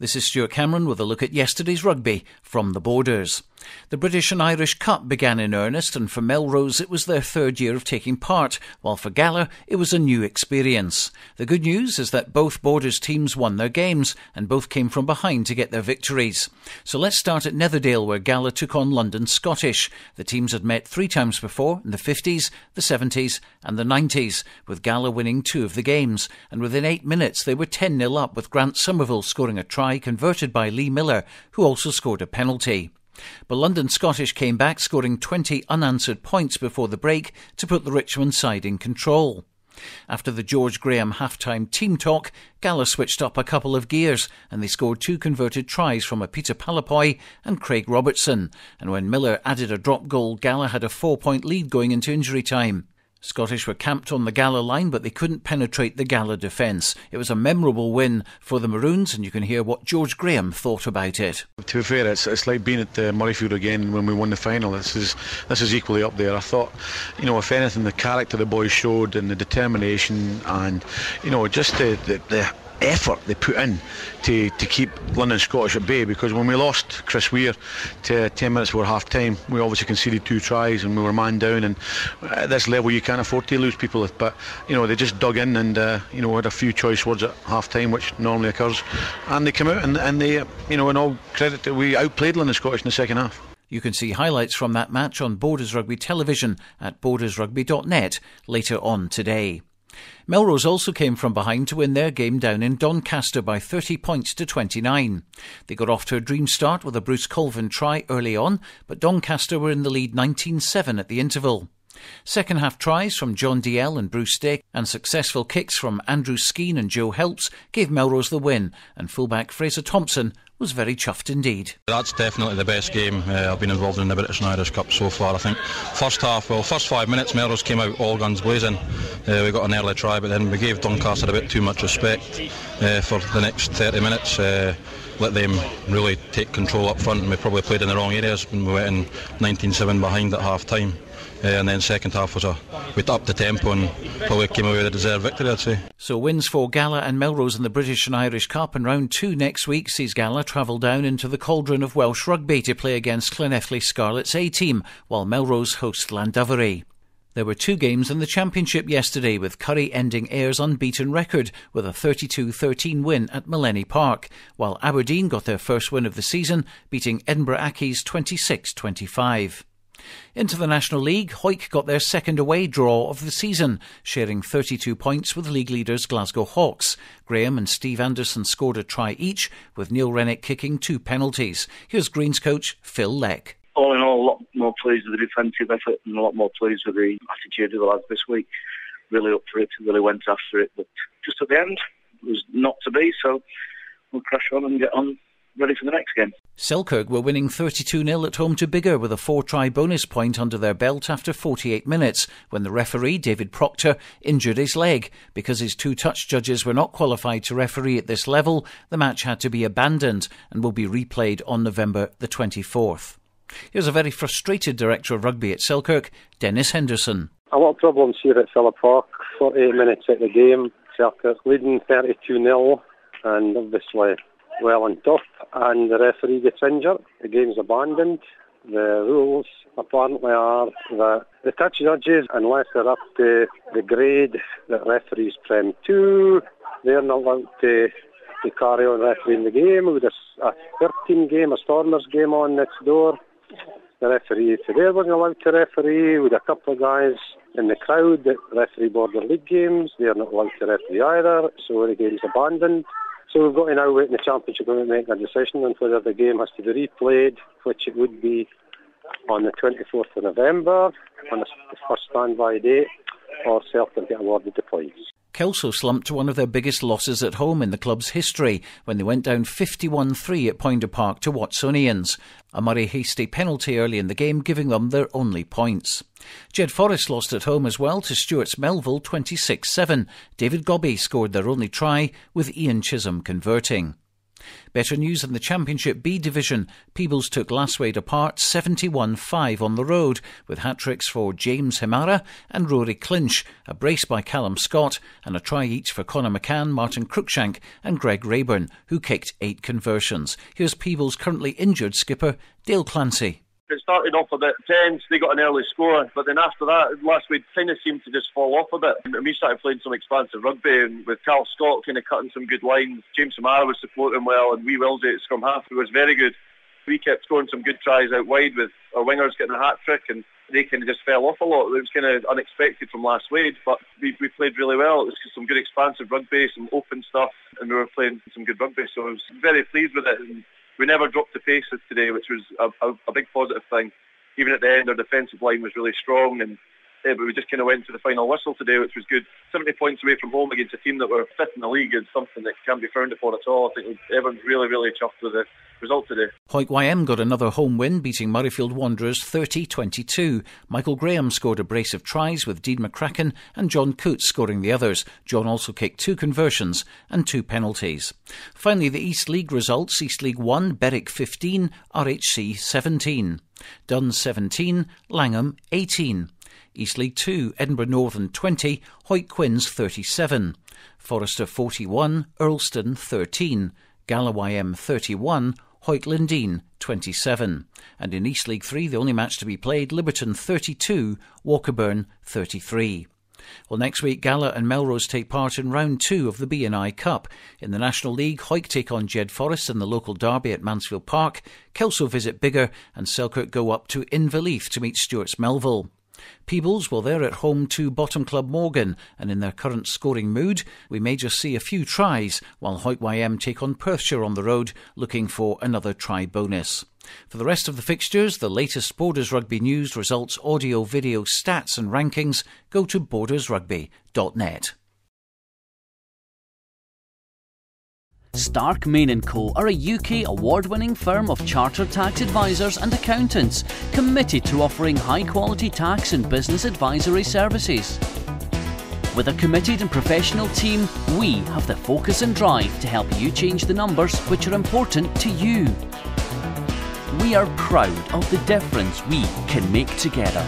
This is Stuart Cameron with a look at yesterday's rugby from the Borders. The British and Irish Cup began in earnest, and for Melrose it was their third year of taking part, while for Gala it was a new experience. The good news is that both Borders teams won their games, and both came from behind to get their victories. So let's start at Netherdale, where Gala took on London Scottish. The teams had met 3 times before, in the 50s, the 70s and the 90s, with Gala winning 2 of the games, and within 8 minutes they were 10-0 up, with Grant Somerville scoring a try converted by Lee Miller, who also scored a penalty. But London Scottish came back, scoring 20 unanswered points before the break to put the Richmond side in control. After the George Graham half-time team talk, Gala switched up a couple of gears and they scored 2 converted tries from a Peter Palapoy and Craig Robertson. And when Miller added a drop goal, Gala had a 4-point lead going into injury time. Scottish were camped on the Gala line, but they couldn't penetrate the Gala defence. It was a memorable win for the Maroons, and you can hear what George Graham thought about it. To be fair, it's like being at Murrayfield again when we won the final. This is equally up there. I thought, if anything, the character the boys showed and the determination and, just the effort they put in to keep London Scottish at bay, because when we lost Chris Weir to 10 minutes before half time, we obviously conceded 2 tries and we were man down, and at this level you can't afford to lose people, but they just dug in and had a few choice words at half time, which normally occurs, and they came out and they in all credit, we outplayed London Scottish in the second half. You can see highlights from that match on Borders Rugby television at bordersrugby.net later on today. Melrose also came from behind to win their game down in Doncaster by 30 points to 29. They got off to a dream start with a Bruce Colvin try early on, but Doncaster were in the lead 19-7 at the interval. Second half tries from John DL and Bruce Dick and successful kicks from Andrew Skeen and Joe Helps gave Melrose the win, and fullback Fraser Thompson was very chuffed indeed. That's definitely the best game I've been involved in the British and Irish Cup so far. I think first 5 minutes Melrose came out all guns blazing. We got an early try, but then we gave Doncaster a bit too much respect for the next 30 minutes. Let them really take control up front, and we probably played in the wrong areas when we went in 19-7 behind at half time. And then second half we upped the tempo and probably came away with a deserved victory, I'd say. So wins for Gala and Melrose in the British and Irish Cup, and round 2 next week sees Gala travel down into the cauldron of Welsh rugby to play against Llanelli Scarlets A team, while Melrose host Llandovery. There were 2 games in the Championship yesterday, with Curry ending Ayr's unbeaten record with a 32-13 win at Millennium Park, while Aberdeen got their first win of the season, beating Edinburgh Accies 26-25. Into the National League, Hawick got their second away draw of the season, sharing 32 points with league leaders Glasgow Hawks. Graham and Steve Anderson scored a try each, with Neil Rennick kicking 2 penalties. Here's Greens coach Phil Leck. All in all, a lot more pleased with the defensive effort and a lot more pleased with the attitude of the lads this week. Really up for it, really went after it, but just at the end, it was not to be, so we'll crash on and get on ready for the next game. Selkirk were winning 32-0 at home to Biggar with a 4-try bonus point under their belt after 48 minutes when the referee, David Proctor, injured his leg. Because his 2 touch judges were not qualified to referee at this level, the match had to be abandoned and will be replayed on November the 24th. Here's a very frustrated director of rugby at Selkirk, Dennis Henderson. A lot of problems here at Phillip Park. 48 minutes at the game, Selkirk leading 32-0 and obviously well and tough, and the referee gets injured. The game's abandoned. The rules apparently are that the touch judges, unless they're up to the grade that referees Prem 2, they're not allowed to carry on refereeing the game. With a 13 game, a Stormers game on next door, the referee today wasn't allowed to referee. With a couple of guys in the crowd that referee Border League games, they're not allowed to referee either, so the game's abandoned. So we've got to now wait in the Championship to make a decision on whether the game has to be replayed, which it would be on the 24th of November, on the first standby date, or Celtic get awarded the points. Kelso slumped to one of their biggest losses at home in the club's history when they went down 51-3 at Poynter Park to Watsonians. A Murray Hasty penalty early in the game giving them their only points. Jed Forest lost at home as well to Stuart's Melville 26-7. David Gobby scored their only try, with Ian Chisholm converting. Better news in the Championship B division. Peebles took Lasswade apart 71-5 on the road, with hat-tricks for James Himara and Rory Clinch, a brace by Callum Scott, and a try each for Conor McCann, Martin Cruikshank and Greg Rayburn, who kicked 8 conversions. Here's Peebles' currently injured skipper, Dale Clancy. It started off a bit tense, they got an early score, but then after that, last week kind of seemed to just fall off a bit. And we started playing some expansive rugby, and with Cal Scott kind of cutting some good lines, James Amara was supporting well, and Wee Wilsey at scrum half was very good. We kept scoring some good tries out wide with our wingers getting a hat-trick, and they kind of just fell off a lot. It was kind of unexpected from last week, but we played really well. It was just some good expansive rugby, some open stuff, and we were playing some good rugby, so I was very pleased with it. And we never dropped the pace today, which was a big positive thing. Even at the end, our defensive line was really strong, and but we just kind of went to the final whistle today, which was good. 70 points away from home against a team that were fifth in the league is something that can't be frowned upon at all. I think everyone's really, really chuffed with the result today. Hoyt YM got another home win, beating Murrayfield Wanderers 30-22. Michael Graham scored a brace of tries, with Dean McCracken and John Coote scoring the others. John also kicked 2 conversions and 2 penalties. Finally, the East League results. East League 1, Berwick 15, RHC 17. Dun 17, Langham 18. East League 2, Edinburgh Northern 20, Hoyt Quinns 37. Forrester 41, Earlston 13. Gala YM 31, Hoyt Lindeen 27. And in East League 3, the only match to be played, Liberton 32, Walkerburn 33. Well, next week, Gala and Melrose take part in round 2 of the B&I Cup. In the National League, Hoyt take on Jed Forest in the local derby at Mansfield Park. Kelso visit Biggar, and Selkirk go up to Inverleith to meet Stewart's Melville. Peebles, well, they're at home to Bottom Club Morgan, and in their current scoring mood, we may just see a few tries, while Hoyt YM take on Perthshire on the road, looking for another try bonus. For the rest of the fixtures, the latest Borders Rugby news, results, audio, video, stats and rankings, go to bordersrugby.net. Stark, Main & Co. are a UK award-winning firm of chartered tax advisors and accountants committed to offering high-quality tax and business advisory services. With a committed and professional team, we have the focus and drive to help you change the numbers which are important to you. We are proud of the difference we can make together.